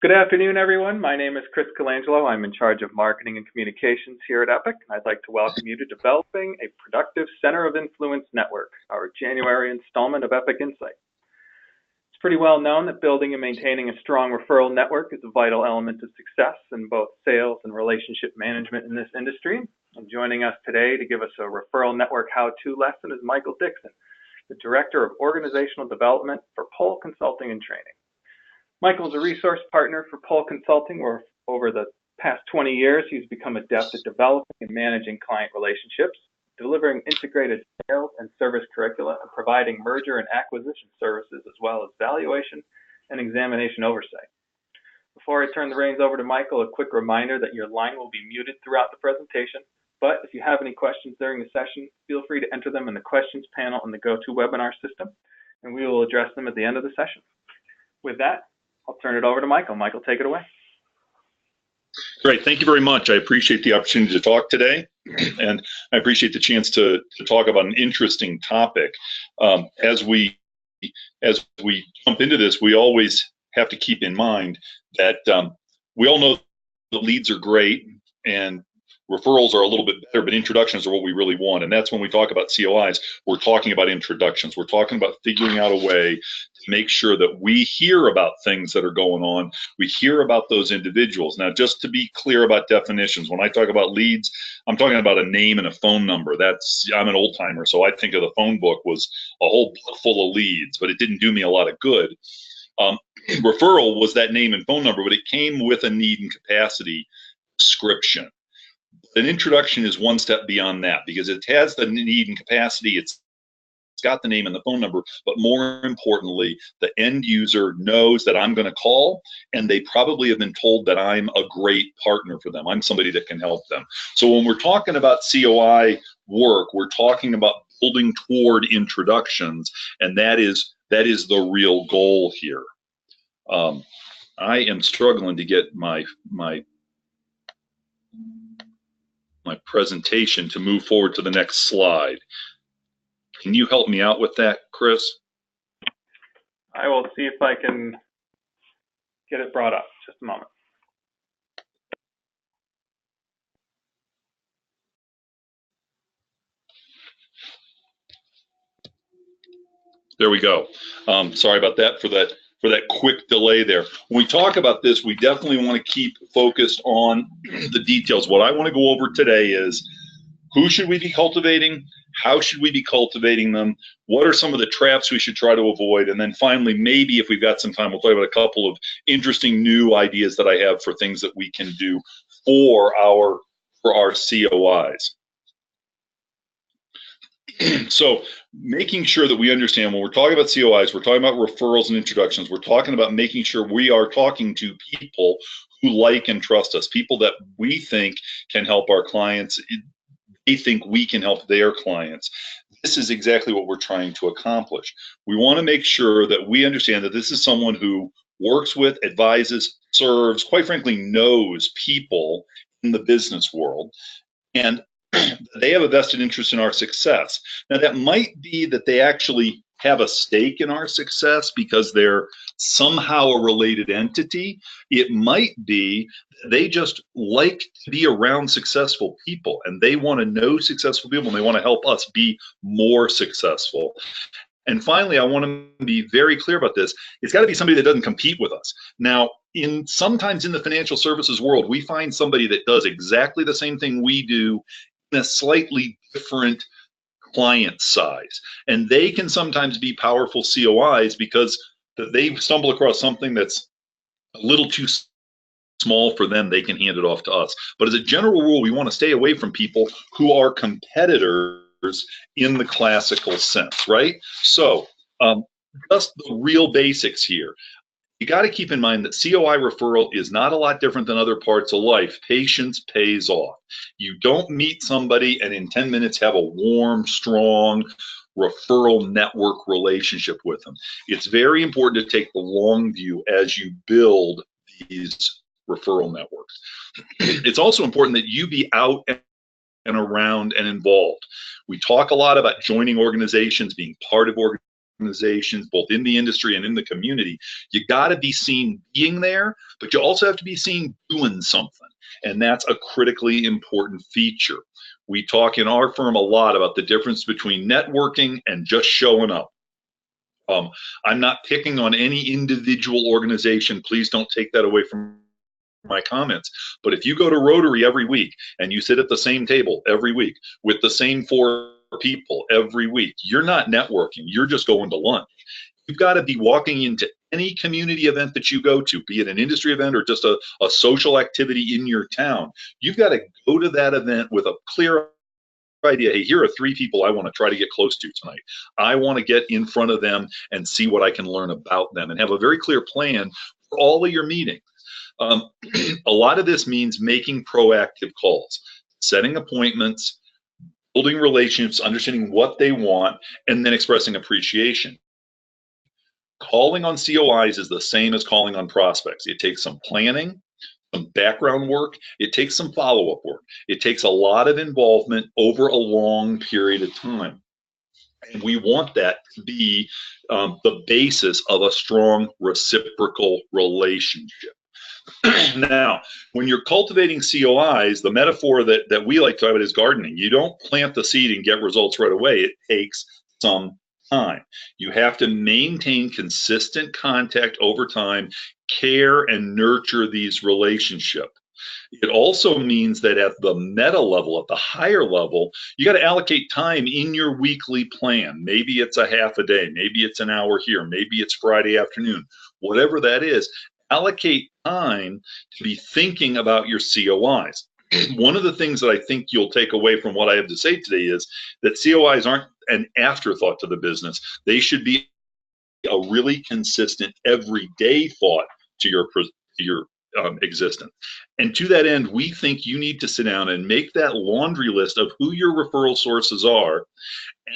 Good afternoon, everyone. My name is Chris Colangelo. I'm in charge of marketing and communications here at Epic. I'd like to welcome you to Developing a Productive Center of Influence Network, our January installment of Epic Insight. It's pretty well known that building and maintaining a strong referral network is a vital element of success in both sales and relationship management in this industry. And joining us today to give us a referral network how-to lesson is Michael Dixon, the Director of Organizational Development for Pole Consulting and Training. Michael is a resource partner for Pole Consulting, where over the past 20 years, he's become adept at developing and managing client relationships, delivering integrated sales and service curricula, and providing merger and acquisition services, as well as valuation and examination oversight. Before I turn the reins over to Michael, a quick reminder that your line will be muted throughout the presentation, but if you have any questions during the session, feel free to enter them in the questions panel in the GoToWebinar system, and we will address them at the end of the session. With that, I'll turn it over to Michael. Michael, take it away. Great. Thank you very much. I appreciate the opportunity to talk today, and I appreciate the chance to talk about an interesting topic. As we jump into this, we always have to keep in mind that we all know that leads are great and referrals are a little bit better, but introductions are what we really want. And that's when we talk about COIs, we're talking about introductions. We're talking about figuring out a way to make sure that we hear about things that are going on. We hear about those individuals. Now, just to be clear about definitions, when I talk about leads, I'm talking about a name and a phone number. I'm an old timer, so I think of the phone book was a whole book full of leads, but it didn't do me a lot of good. Referral was that name and phone number, but it came with a need and capacity description. An introduction is one step beyond that because it has the need and capacity, it's got the name and the phone number, but more importantly, the end user knows that I'm going to call, and they probably have been told that I'm a great partner for them. I'm somebody that can help them. So when we're talking about COI work, we're talking about building toward introductions, and that is the real goal here. I am struggling to get my presentation to move forward to the next slide. Can you help me out with that, Chris? I will see if I can get it brought up. Just a moment. There we go. Sorry about that for that quick delay there. When we talk about this, we definitely want to keep focused on the details. What I want to go over today is who should we be cultivating? How should we be cultivating them? What are some of the traps we should try to avoid? And then finally, maybe if we've got some time, we'll talk about a couple of interesting new ideas that I have for things that we can do for our COIs. So making sure that we understand when we're talking about COIs, we're talking about referrals and introductions, we're talking about making sure we are talking to people who like and trust us, people that we think can help our clients, they think we can help their clients. This is exactly what we're trying to accomplish. We want to make sure that we understand that this is someone who works with, advises, serves, quite frankly, knows people in the business world, and they have a vested interest in our success. Now, that might be that they actually have a stake in our success because they're somehow a related entity. It might be they just like to be around successful people, and they want to know successful people, and they want to help us be more successful. And finally, I want to be very clear about this. It's got to be somebody that doesn't compete with us. Now, sometimes in the financial services world, we find somebody that does exactly the same thing we do in a slightly different client size. And they can sometimes be powerful COIs because they stumble across something that's a little too small for them. They can hand it off to us. But as a general rule, we want to stay away from people who are competitors in the classical sense, right? So just the real basics here. You got to keep in mind that COI referral is not a lot different than other parts of life. Patience pays off. You don't meet somebody and in 10 minutes have a warm, strong referral network relationship with them. It's very important to take the long view as you build these referral networks. It's also important that you be out and around and involved. We talk a lot about joining organizations, being part of organizations, organizations, both in the industry and in the community, you got to be seen being there, but you also have to be seen doing something. And that's a critically important feature. We talk in our firm a lot about the difference between networking and just showing up. I'm not picking on any individual organization. Please don't take that away from my comments. But if you go to Rotary every week and you sit at the same table every week with the same 4 people every week, you're not networking. You're just going to lunch. You've got to be walking into any community event that you go to, be it an industry event or just a social activity in your town. You've got to go to that event with a clear idea. Hey, here are 3 people I want to try to get close to tonight. I want to get in front of them and see what I can learn about them, and have a very clear plan for all of your meetings. A lot of this means making proactive calls, setting appointments, building relationships, understanding what they want, and then expressing appreciation. Calling on COIs is the same as calling on prospects. It takes some planning, some background work. It takes some follow-up work. It takes a lot of involvement over a long period of time. And we want that to be the basis of a strong reciprocal relationship. Now, when you're cultivating COIs, the metaphor that we like to have it is gardening. You don't plant the seed and get results right away. It takes some time. You have to maintain consistent contact over time, care and nurture these relationships. It also means that at the meta level, at the higher level, you got to allocate time in your weekly plan. Maybe it's a half a day, maybe it's an hour here, maybe it's Friday afternoon, whatever that is. Allocate time to be thinking about your COIs. One of the things that I think you'll take away from what I have to say today is that COIs aren't an afterthought to the business. They should be a really consistent everyday thought to your existence. And to that end, we think you need to sit down and make that laundry list of who your referral sources are,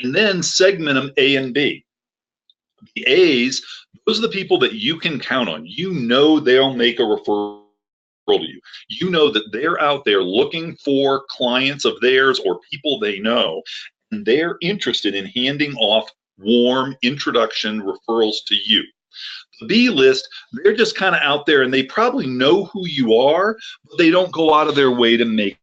and then segment them A and B. The A's, those are the people that you can count on. You know they'll make a referral to you. You know that they're out there looking for clients of theirs or people they know, and they're interested in handing off warm introduction referrals to you. The B list, they're just kind of out there and they probably know who you are, but they don't go out of their way to make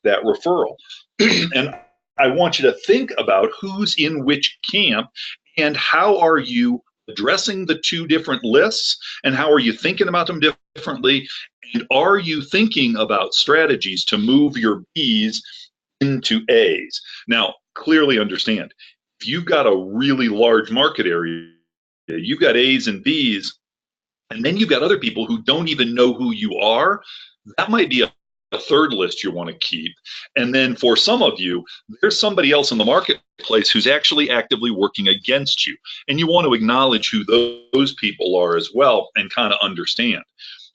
that referral. And I want you to think about who's in which camp and how are you addressing the 2 different lists, and how are you thinking about them differently, and are you thinking about strategies to move your B's into A's? Now, clearly understand, if you've got a really large market area, you've got A's and B's, and then you've got other people who don't even know who you are, that might be a 3rd list you want to keep. And then for some of you, there's somebody else in the marketplace who's actually actively working against you. And you want to acknowledge who those people are as well and kind of understand.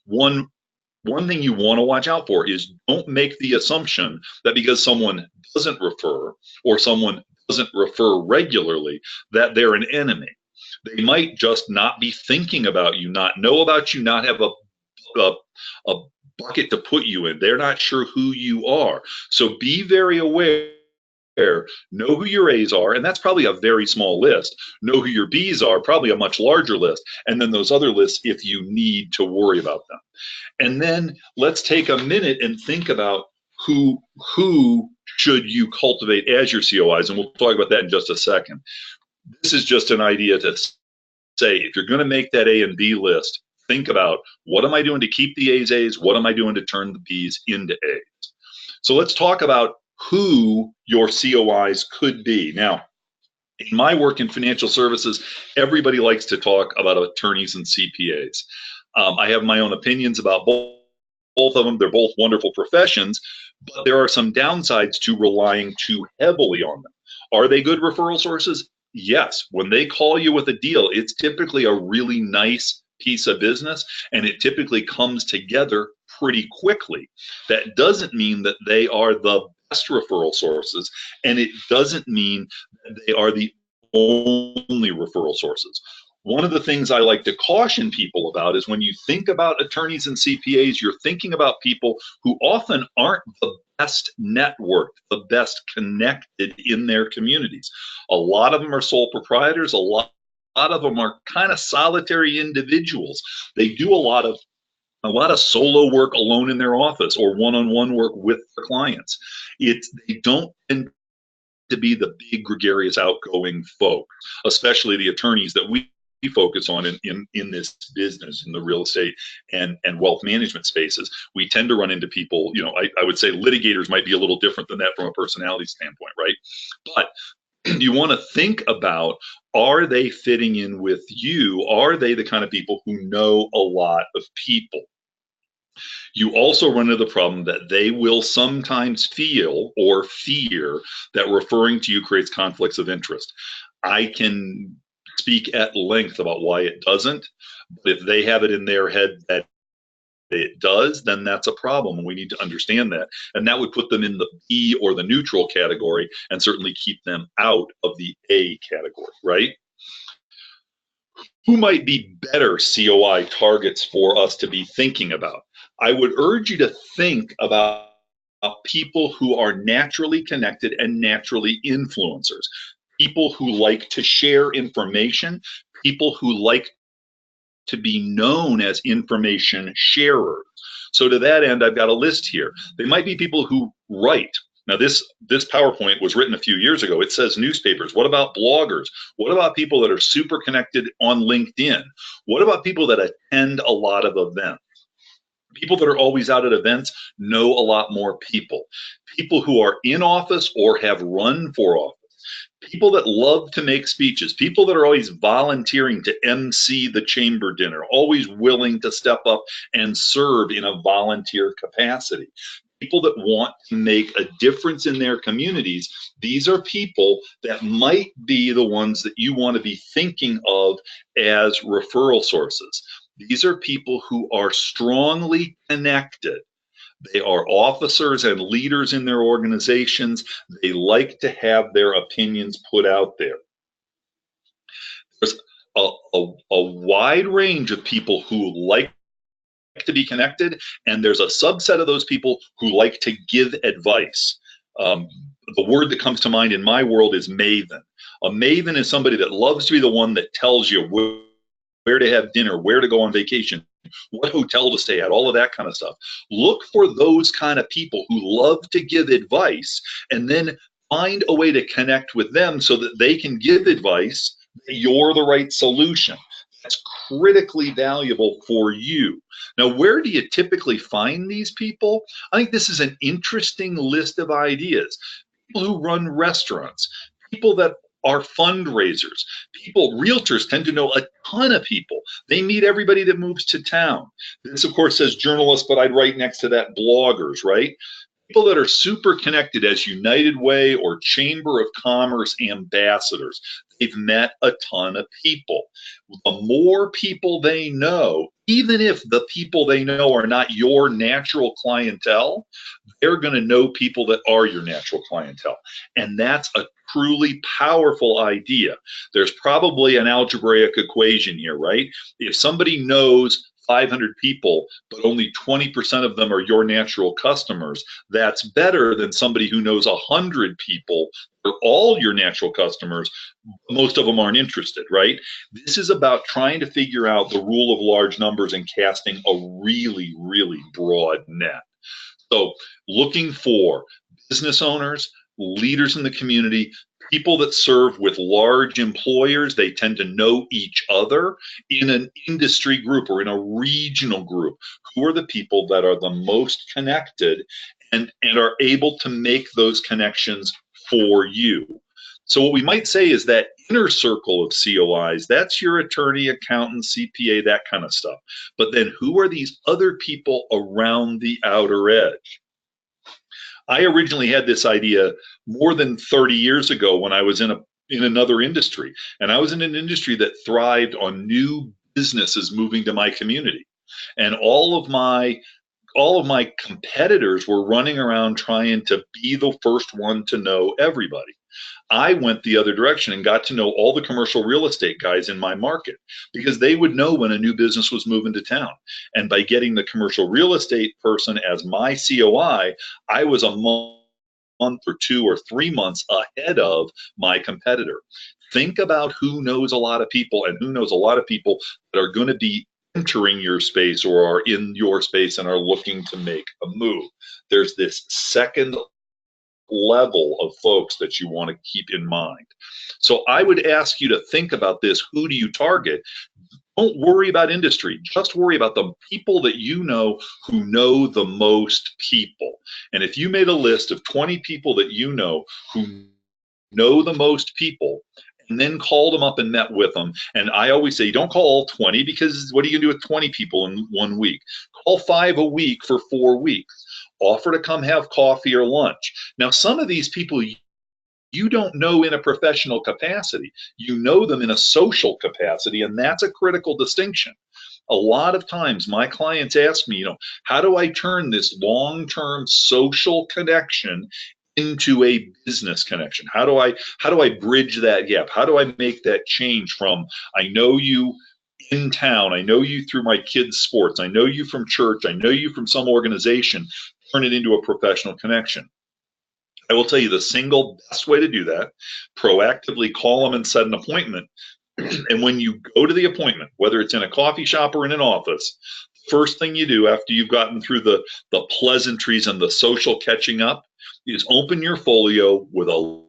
One thing you want to watch out for is don't make the assumption that because someone doesn't refer or someone doesn't refer regularly, that they're an enemy. They might just not be thinking about you, not know about you, not have a bucket to put you in. They're not sure who you are. So be very aware. Know who your A's are, and that's probably a very small list. Know who your B's are, probably a much larger list. And then those other lists if you need to worry about them. And then let's take a minute and think about who should you cultivate as your COIs, and we'll talk about that in just a second. This is just an idea to say, if you're going to make that A and B list, think about what am I doing to keep the A's A's? What am I doing to turn the B's into A's? So let's talk about who your COIs could be. Now, in my work in financial services, everybody likes to talk about attorneys and CPAs. I have my own opinions about both of them. They're both wonderful professions, but there are some downsides to relying too heavily on them. Are they good referral sources? Yes. When they call you with a deal, it's typically a really nice piece of business, and it typically comes together pretty quickly. That doesn't mean that they are the best referral sources, and it doesn't mean that they are the only referral sources. One of the things I like to caution people about is when you think about attorneys and CPAs, you're thinking about people who often aren't the best networked, the best connected in their communities. A lot of them are sole proprietors. A lot lot of them are kind of solitary individuals. They do a lot of solo work alone in their office or one-on-one work with their clients. They don't tend to be the big gregarious outgoing folk, especially the attorneys that we focus on in this business, in the real estate and wealth management spaces. We tend to run into people, I would say litigators might be a little different than that from a personality standpoint, right? But you want to think about, are they fitting in with you? Are they the kind of people who know a lot of people? You also run into the problem that they will sometimes feel or fear that referring to you creates conflicts of interest. I can speak at length about why it doesn't, but if they have it in their head that it does, then that's a problem, and we need to understand that. And that would put them in the B or the neutral category and certainly keep them out of the A category, right? Who might be better COI targets for us to be thinking about? I would urge you to think about people who are naturally connected and naturally influencers, people who like to share information, people who like to be known as information sharers. So to that end, I've got a list here. They might be people who write. Now, this PowerPoint was written a few years ago. It says newspapers. What about bloggers? What about people that are super connected on LinkedIn? What about people that attend a lot of events? People that are always out at events know a lot more people. People who are in office or have run for office. People that love to make speeches, people that are always volunteering to MC the chamber dinner, always willing to step up and serve in a volunteer capacity. People that want to make a difference in their communities. These are people that might be the ones that you want to be thinking of as referral sources. These are people who are strongly connected. They are officers and leaders in their organizations. They like to have their opinions put out there. There's a wide range of people who like to be connected, and there's a subset of those people who like to give advice. The word that comes to mind in my world is maven. A maven is somebody that loves to be the one that tells you where to have dinner, where to go on vacation, what hotel to stay at, all of that kind of stuff. Look for those kind of people who love to give advice, and then find a way to connect with them so that they can give advice that you're the right solution. That's critically valuable for you. Now, where do you typically find these people? I think this is an interesting list of ideas. People who run restaurants, people that are fundraisers, realtors tend to know a ton of people. They meet everybody that moves to town. This, of course, says journalists, but I'd write next to that bloggers, right? People that are super connected as United Way or Chamber of Commerce ambassadors. They've met a ton of people. The more people they know, even if the people they know are not your natural clientele, they're going to know people that are your natural clientele. And that's a truly powerful idea. There's probably an algebraic equation here, right? If somebody knows 500 people, but only 20% of them are your natural customers, that's better than somebody who knows 100 people, or all your natural customers. Most of them aren't interested, right? This is about trying to figure out the rule of large numbers and casting a really, really broad net. So looking for business owners, leaders in the community, people that serve with large employers. They tend to know each other in an industry group or in a regional group. Who are the people that are the most connected and are able to make those connections for you? So what we might say is that inner circle of COIs, that's your attorney, accountant, CPA, that kind of stuff. But then who are these other people around the outer edge? I originally had this idea more than 30 years ago when I was in another industry, and I was in an industry that thrived on new businesses moving to my community, and all of my competitors were running around trying to be the first one to know everybody. I went the other direction and got to know all the commercial real estate guys in my market because they would know when a new business was moving to town. And by getting the commercial real estate person as my COI, I was a month or 2 or 3 months ahead of my competitor. Think about who knows a lot of people and who knows a lot of people that are going to be entering your space or are in your space and are looking to make a move. There's this second level of folks that you want to keep in mind. So I would ask you to think about this. Who do you target? Don't worry about industry. Just worry about the people that you know who know the most people. And if you made a list of 20 people that you know who know the most people, and then called them up and met with them. And I always say, don't call all 20, because what are you going to do with 20 people in 1 week? Call 5 a week for 4 weeks. Offer to come have coffee or lunch. Now, some of these people you don't know in a professional capacity. You know them in a social capacity, and that's a critical distinction. A lot of times my clients ask me, how do I turn this long-term social connection into a business connection? How do I bridge that gap? How do I make that change from, I know you in town, I know you through my kids' sports, I know you from church, I know you from some organization, turn it into a professional connection? I will tell you the single best way to do that: proactively call them and set an appointment. And when you go to the appointment, whether it's in a coffee shop or in an office, first thing you do after you've gotten through the pleasantries and the social catching up is open your folio with a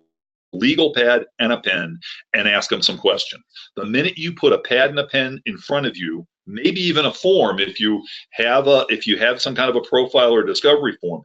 legal pad and a pen and ask them some questions. The minute you put a pad and a pen in front of you, maybe even a form, if you have some kind of a profile or discovery form,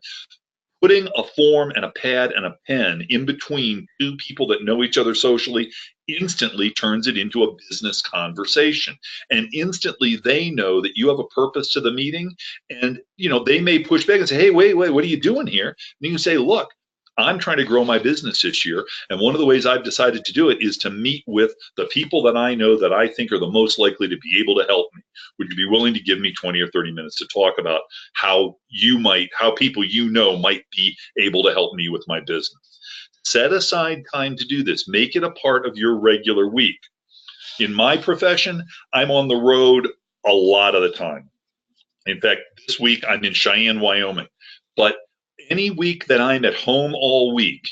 putting a form and a pad and a pen in between two people that know each other socially instantly turns it into a business conversation. And instantly they know that you have a purpose to the meeting. And they may push back and say, hey, wait, what are you doing here? And you can say, look, I'm trying to grow my business this year. And one of the ways I've decided to do it is to meet with the people that I know that I think are the most likely to be able to help me. Would you be willing to give me 20 or 30 minutes to talk about how people might be able to help me with my business? Set aside time to do this. Make it a part of your regular week. In my profession, I'm on the road a lot of the time. In fact, this week I'm in Cheyenne, Wyoming. But any week that I'm at home all week,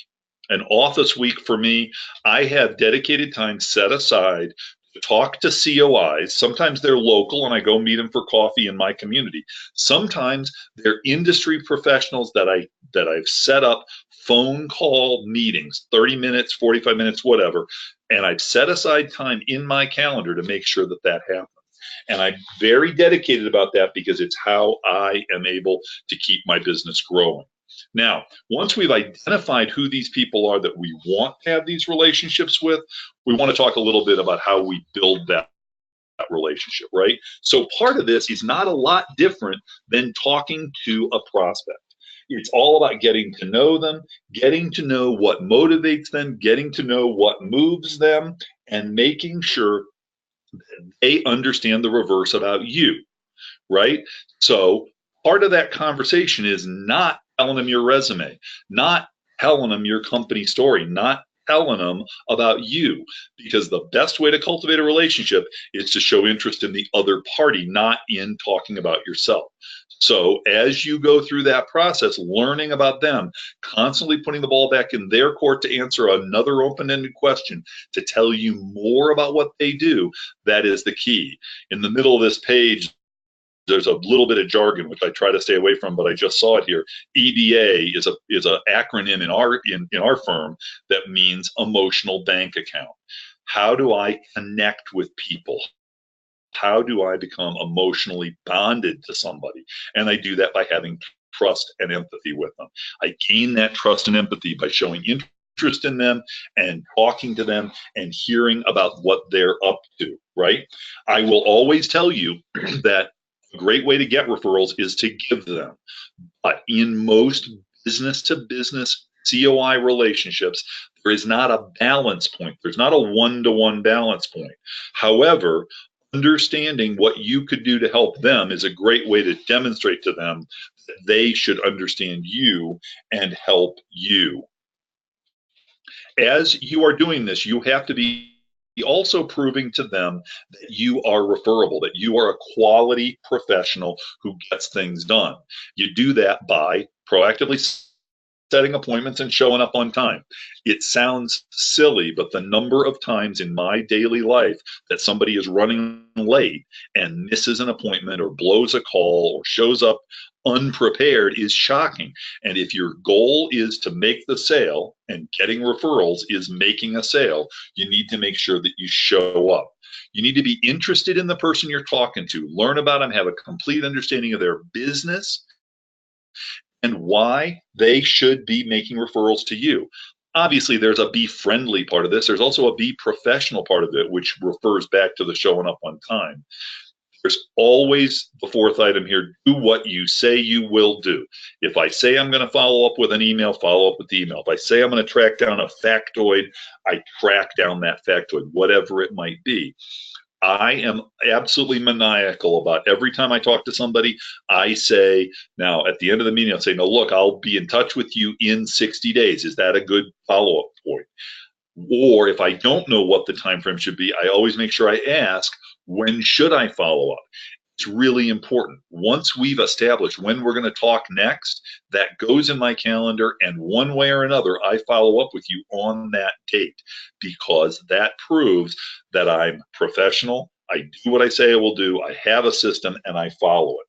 an office week for me, I have dedicated time set aside to talk to COIs. Sometimes they're local and I go meet them for coffee in my community. Sometimes they're industry professionals that I've set up phone call meetings, 30 minutes, 45 minutes, whatever. And I've set aside time in my calendar to make sure that happens. And I'm very dedicated about that because it's how I am able to keep my business growing. Now, once we've identified who these people are that we want to have these relationships with, we want to talk a little bit about how we build that relationship, right? So part of this is not a lot different than talking to a prospect. It's all about getting to know them, getting to know what motivates them, getting to know what moves them, and making sure that they understand the reverse about you, right? So part of that conversation is not telling them your resume, not telling them your company story, not telling them about you, because the best way to cultivate a relationship is to show interest in the other party, not in talking about yourself. So as you go through that process, learning about them, constantly putting the ball back in their court to answer another open-ended question, to tell you more about what they do, that is the key. In the middle of this page, there's a little bit of jargon which I try to stay away from, but I just saw it here. EBA is an acronym in our firm that means emotional bank account. How do I connect with people? How do I become emotionally bonded to somebody? And I do that by having trust and empathy with them. I gain that trust and empathy by showing interest in them and talking to them and hearing about what they're up to, right? I will always tell you that a great way to get referrals is to give them. But in most business to business COI relationships, there is not a balance point. There's not a one-to-one balance point. However, understanding what you could do to help them is a great way to demonstrate to them that they should understand you and help you. As you are doing this, you have to be also proving to them that you are referable, that you are a quality professional who gets things done. You do that by proactively setting appointments and showing up on time. It sounds silly, but the number of times in my daily life that somebody is running late and misses an appointment or blows a call or shows up unprepared is shocking. And if your goal is to make the sale, and getting referrals is making a sale, you need to make sure that you show up. You need to be interested in the person you're talking to, learn about them, have a complete understanding of their business and why they should be making referrals to you. Obviously, there's a be friendly part of this. There's also a be professional part of it, which refers back to the showing up on time. There's always the fourth item here: do what you say you will do. If I say I'm going to follow up with an email, follow up with the email. If I say I'm going to track down a factoid, I track down that factoid, whatever it might be. I am absolutely maniacal about every time I talk to somebody, I say, now at the end of the meeting, I'll say, no, look, I'll be in touch with you in 60 days. Is that a good follow-up point? Or if I don't know what the time frame should be, I always make sure I ask, when should I follow up? It's really important. Once we've established when we're going to talk next, that goes in my calendar, and one way or another, I follow up with you on that date, because that proves that I'm professional. I do what I say I will do. I have a system and I follow it.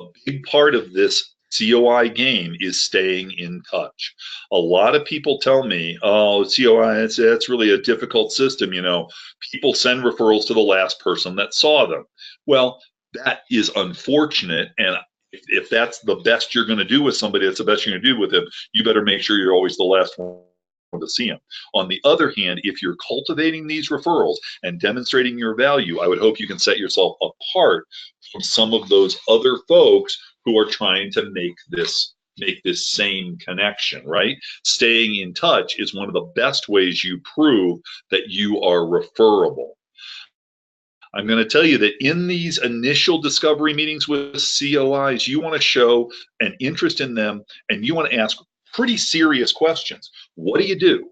A big part of this COI game is staying in touch. A lot of people tell me, oh, COI, that's really a difficult system. You know, people send referrals to the last person that saw them. Well, that is unfortunate. And if that's the best you're going to do with somebody, that's the best you're going to do with them, you better make sure you're always the last one to see them. On the other hand, if you're cultivating these referrals and demonstrating your value, I would hope you can set yourself apart from some of those other folks who are trying to make this same connection, right? Staying in touch is one of the best ways you prove that you are referable. I'm going to tell you that in these initial discovery meetings with COIs, you want to show an interest in them, and you want to ask pretty serious questions. What do you do?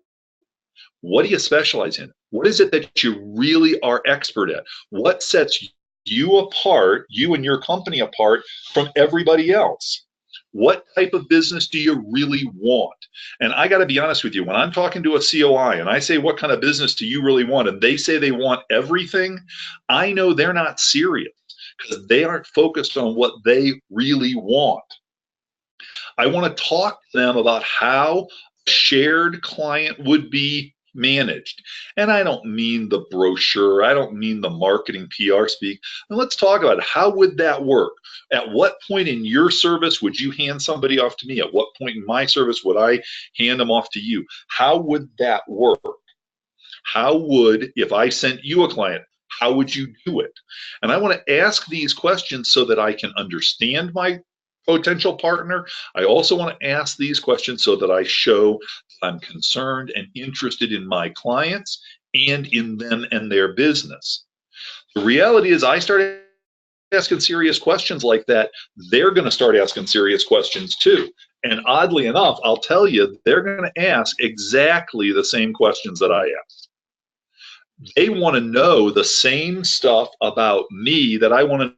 What do you specialize in? What is it that you really are expert at? What sets you apart, you and your company apart from everybody else? What type of business do you really want? And I got to be honest with you, when I'm talking to a COI and I say, what kind of business do you really want? And they say they want everything, I know they're not serious, because they aren't focused on what they really want. I want to talk to them about how a shared client would be managed. And I don't mean the brochure, I don't mean the marketing PR speak. And let's talk about it. How would that work? At what point in your service would you hand somebody off to me? At what point in my service would I hand them off to you? How would that work? How would, if I sent you a client, how would you do it? And I want to ask these questions so that I can understand my potential partner. I also want to ask these questions so that I show I'm concerned and interested in my clients and in them and their business. The reality is, I started asking serious questions like that, they're going to start asking serious questions too. And oddly enough, I'll tell you, they're going to ask exactly the same questions that I asked. They want to know the same stuff about me that I want to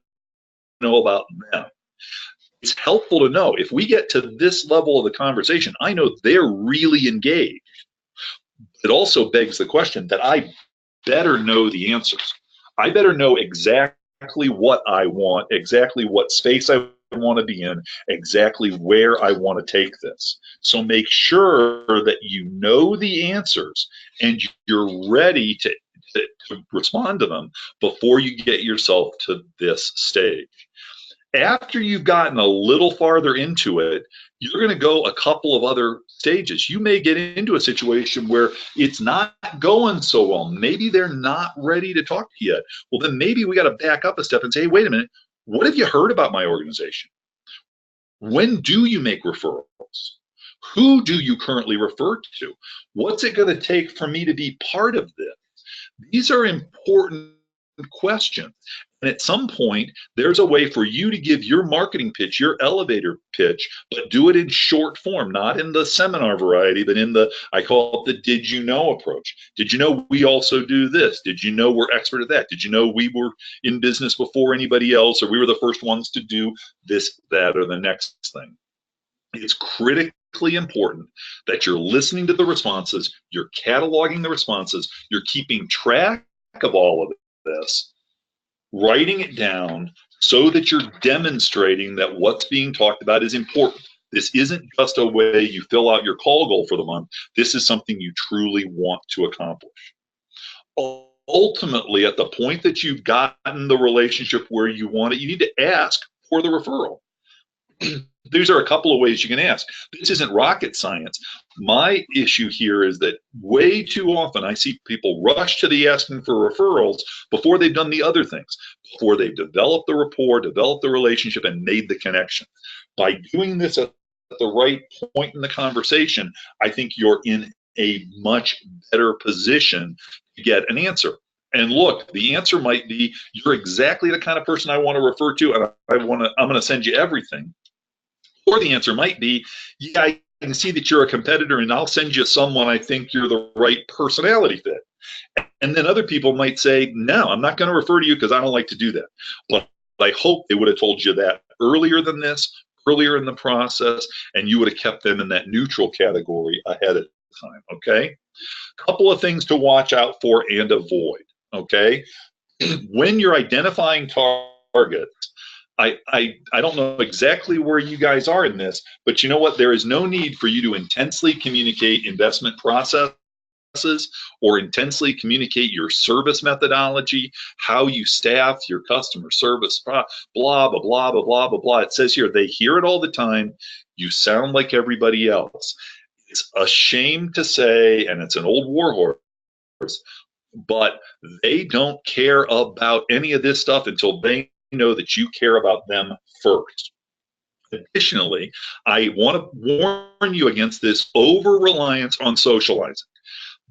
know about them. It's helpful to know, if we get to this level of the conversation, I know they're really engaged. It also begs the question that I better know the answers. I better know exactly what I want, exactly what space I want to be in, exactly where I want to take this. So make sure that you know the answers and you're ready to respond to them before you get yourself to this stage. After you've gotten a little farther into it, you're going to go a couple of other stages. You may get into a situation where it's not going so well. Maybe they're not ready to talk to you yet. Well, then maybe we got to back up a step and say, hey, wait a minute, what have you heard about my organization? When do you make referrals? Who do you currently refer to? What's it going to take for me to be part of this? These are important questions. And at some point, there's a way for you to give your marketing pitch, your elevator pitch, but do it in short form, not in the seminar variety, but in the, I call it the did you know approach. Did you know we also do this? Did you know we're expert at that? Did you know we were in business before anybody else, or we were the first ones to do this, that, or the next thing? It's critically important that you're listening to the responses, you're cataloging the responses, you're keeping track of all of this, writing it down so that you're demonstrating that what's being talked about is important. This isn't just a way you fill out your call goal for the month. This is something you truly want to accomplish. Ultimately, at the point that you've gotten the relationship where you want it, you need to ask for the referral. These are a couple of ways you can ask. This isn't rocket science. My issue here is that way too often I see people rush to the asking for referrals before they've done the other things, before they've developed the rapport, developed the relationship, and made the connection. By doing this at the right point in the conversation, I think you're in a much better position to get an answer. And look, the answer might be, you're exactly the kind of person I want to refer to, and I'm going to send you everything. Or the answer might be, yeah, I can see that you're a competitor, and I'll send you someone I think you're the right personality fit. And then other people might say, no, I'm not going to refer to you because I don't like to do that. But I hope they would have told you that earlier than this, earlier in the process, and you would have kept them in that neutral category ahead of time, okay? Couple of things to watch out for and avoid, okay? When you're identifying targets, I don't know exactly where you guys are in this, but you know what? There is no need for you to intensely communicate investment processes or intensely communicate your service methodology, how you staff your customer service, blah, blah, blah, blah, blah, blah, blah. It says here, they hear it all the time. You sound like everybody else. It's a shame to say, and it's an old war horse, but they don't care about any of this stuff until they know that you care about them first. Additionally, I want to warn you against this over-reliance on socializing.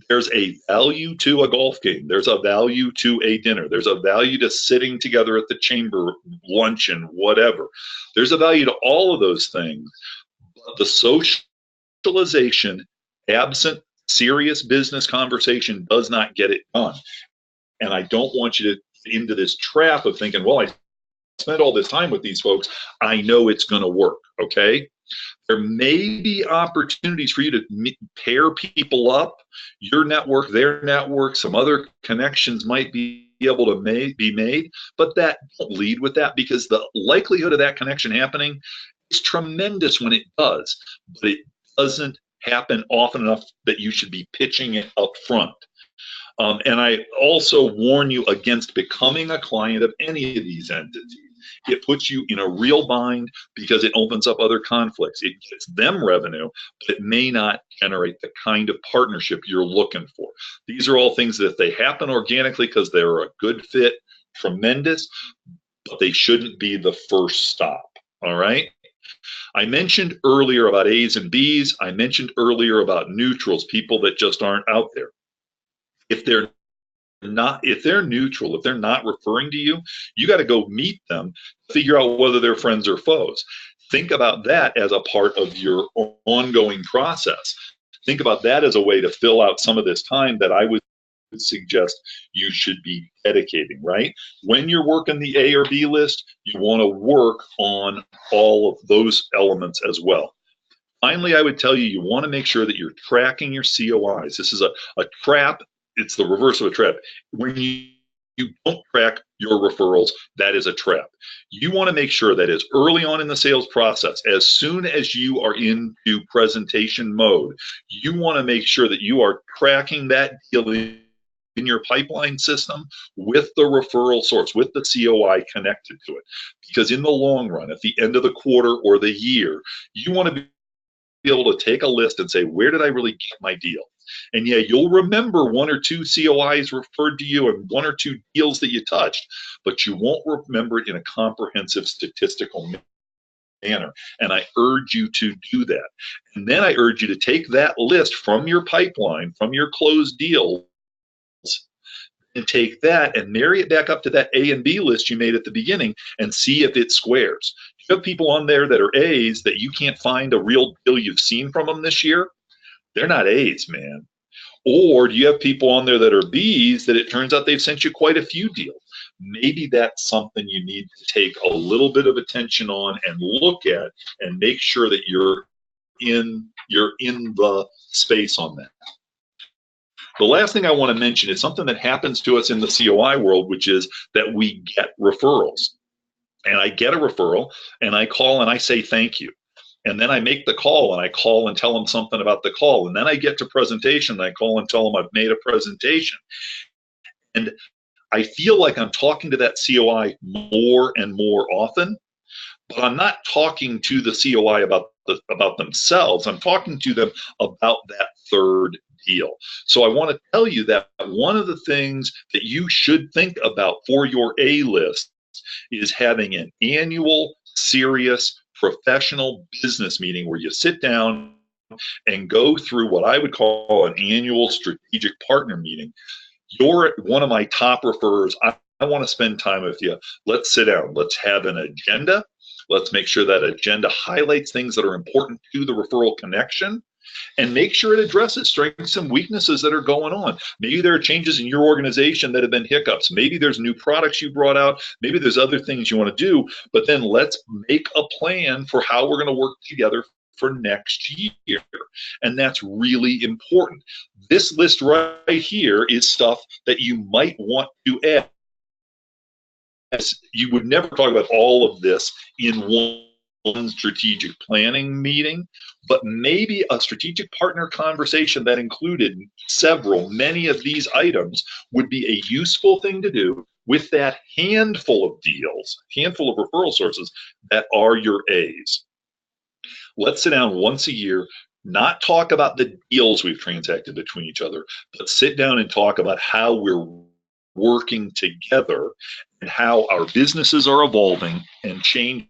There's a value to a golf game. There's a value to a dinner. There's a value to sitting together at the chamber, luncheon, whatever. There's a value to all of those things. But the socialization, absent serious business conversation, does not get it done. And I don't want you to get into this trap of thinking, well, I spent all this time with these folks, I know it's going to work, okay? There may be opportunities for you to pair people up, your network, their network, some other connections might be able to be made, but that don't lead with that, because the likelihood of that connection happening is tremendous when it does, but it doesn't happen often enough that you should be pitching it up front. And I also warn you against becoming a client of any of these entities. It puts you in a real bind because it opens up other conflicts. It gets them revenue, but it may not generate the kind of partnership you're looking for. These are all things that if they happen organically because they're a good fit, tremendous, but they shouldn't be the first stop, all right? I mentioned earlier about A's and B's. I mentioned earlier about neutrals, people that just aren't out there. If they're neutral, if they're not referring to you, you got to go meet them, figure out whether they're friends or foes. Think about that as a part of your ongoing process. Think about that as a way to fill out some of this time that I would suggest you should be dedicating, right? When you're working the A or B list, you want to work on all of those elements as well. Finally, I would tell you, you want to make sure that you're tracking your COIs. This is a trap. It's the reverse of a trap. When you don't track your referrals, that is a trap. You want to make sure that as early on in the sales process, as soon as you are into presentation mode, you want to make sure that you are tracking that deal in your pipeline system with the referral source, with the COI connected to it. Because in the long run, at the end of the quarter or the year, you want to be able to take a list and say, where did I really get my deal? And yeah, you'll remember one or two COIs referred to you and one or two deals that you touched, but you won't remember it in a comprehensive statistical manner. And I urge you to do that. And then I urge you to take that list from your pipeline, from your closed deals, and take that and marry it back up to that A and B list you made at the beginning and see if it squares. You have people on there that are A's that you can't find a real deal you've seen from them this year. They're not A's, man. Or do you have people on there that are B's that it turns out they've sent you quite a few deals? Maybe that's something you need to take a little bit of attention on and look at and make sure that you're you're in the space on that. The last thing I want to mention is something that happens to us in the COI world, which is that we get referrals. And I get a referral and I call and I say thank you. And then I make the call and I call and tell them something about the call. And then I get to presentation and I call and tell them I've made a presentation. And I feel like I'm talking to that COI more and more often, but I'm not talking to the COI about themselves. I'm talking to them about that third deal. So I want to tell you that one of the things that you should think about for your A list is having an annual, serious, professional business meeting where you sit down and go through what I would call an annual strategic partner meeting. You're one of my top referrers. I want to spend time with you. Let's sit down. Let's have an agenda. Let's make sure that agenda highlights things that are important to the referral connection, and make sure it addresses strengths and weaknesses that are going on. Maybe there are changes in your organization that have been hiccups. Maybe there's new products you brought out. Maybe there's other things you want to do, but then let's make a plan for how we're going to work together for next year. And that's really important. This list right here is stuff that you might want to add. You would never talk about all of this in one strategic planning meeting, but maybe a strategic partner conversation that included many of these items would be a useful thing to do with that handful of deals, handful of referral sources that are your A's. Let's sit down once a year, not talk about the deals we've transacted between each other, but sit down and talk about how we're working together and how our businesses are evolving and changing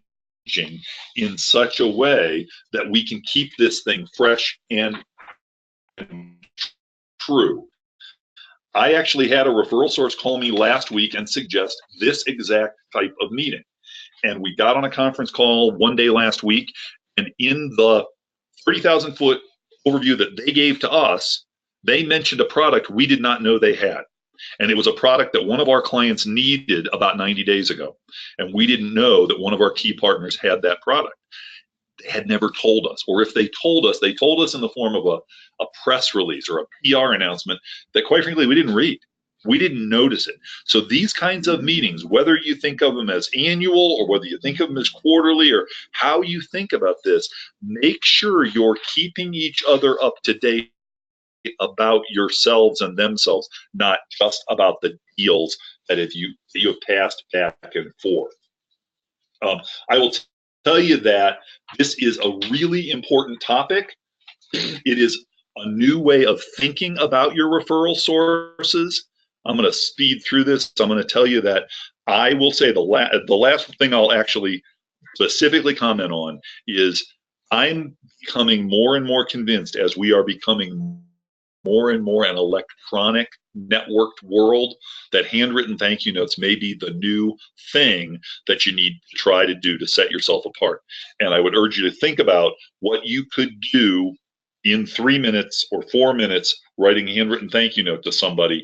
in such a way that we can keep this thing fresh and true. I actually had a referral source call me last week and suggest this exact type of meeting. And we got on a conference call one day last week, and in the 30,000 foot overview that they gave to us, they mentioned a product we did not know they had. And it was a product that one of our clients needed about 90 days ago. And we didn't know that one of our key partners had that product. They had never told us. Or if they told us in the form of a press release or a PR announcement that, quite frankly, we didn't read. We didn't notice it. So these kinds of meetings, whether you think of them as annual or whether you think of them as quarterly or how you think about this, make sure you're keeping each other up to date about yourselves and themselves, not just about the deals that you have passed back and forth. I will tell you that this is a really important topic. It is a new way of thinking about your referral sources. I'm going to speed through this. I'm going to tell you that I will say the last thing I'll actually specifically comment on is I'm becoming more and more convinced as we are becoming more and more an electronic networked world that handwritten thank you notes may be the new thing that you need to try to do to set yourself apart. And I would urge you to think about what you could do in 3 minutes or 4 minutes writing a handwritten thank you note to somebody.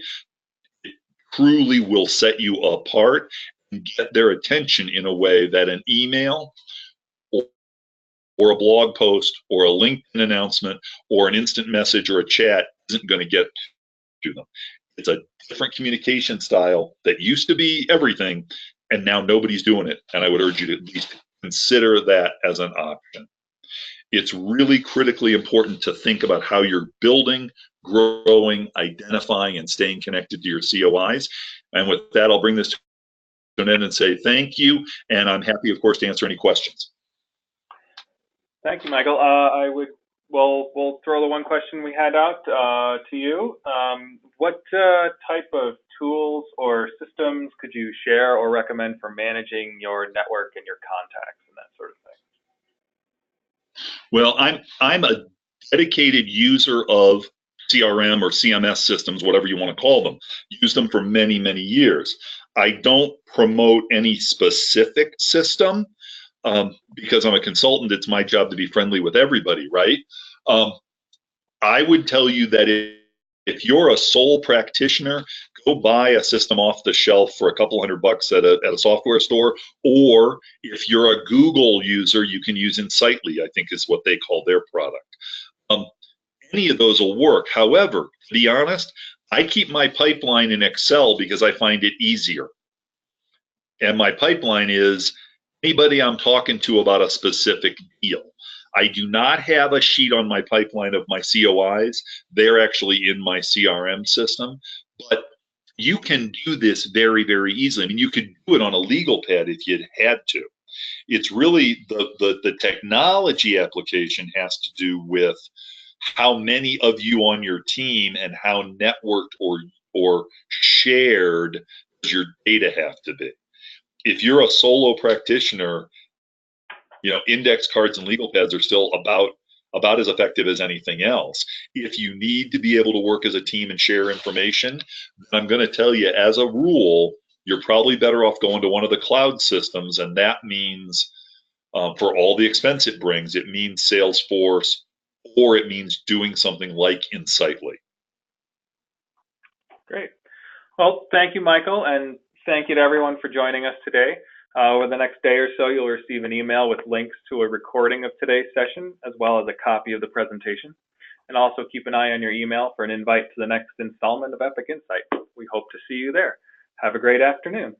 It truly will set you apart and get their attention in a way that an email or a blog post or a LinkedIn announcement or an instant message or a chat isn't going to get to them. It's a different communication style that used to be everything, and now nobody's doing it. And I would urge you to at least consider that as an option. It's really critically important to think about how you're building, growing, identifying, and staying connected to your COIs. And with that, I'll bring this to an end and say thank you. And I'm happy, of course, to answer any questions. Thank you, Michael. We'll throw the one question we had out to you. What type of tools or systems could you share or recommend for managing your network and your contacts and that sort of thing? Well, I'm a dedicated user of CRM or CMS systems, whatever you want to call them. Used them for many, many years. I don't promote any specific system. Because I'm a consultant, it's my job to be friendly with everybody, right? I would tell you that if you're a sole practitioner, go buy a system off the shelf for a couple $100 at a software store, or if you're a Google user, you can use Insightly, I think is what they call their product. Um, any of those will work. However, to be honest, I keep my pipeline in Excel because I find it easier. And my pipeline is anybody I'm talking to about a specific deal. I do not have a sheet on my pipeline of my COIs. They're actually in my CRM system. But you can do this very, very easily. I mean, you could do it on a legal pad if you had to. It's really the technology application has to do with how many of you on your team and how networked or shared does your data have to be. If you're a solo practitioner, index cards and legal pads are still about as effective as anything else. If you need to be able to work as a team and share information, I'm going to tell you, as a rule, you're probably better off going to one of the cloud systems, and that means for all the expense it brings, it means Salesforce, or it means doing something like Insightly. Great. Well, thank you, Michael, and thank you to everyone for joining us today. Over the next day or so, you'll receive an email with links to a recording of today's session, as well as a copy of the presentation. And also keep an eye on your email for an invite to the next installment of Epic Insight. We hope to see you there. Have a great afternoon.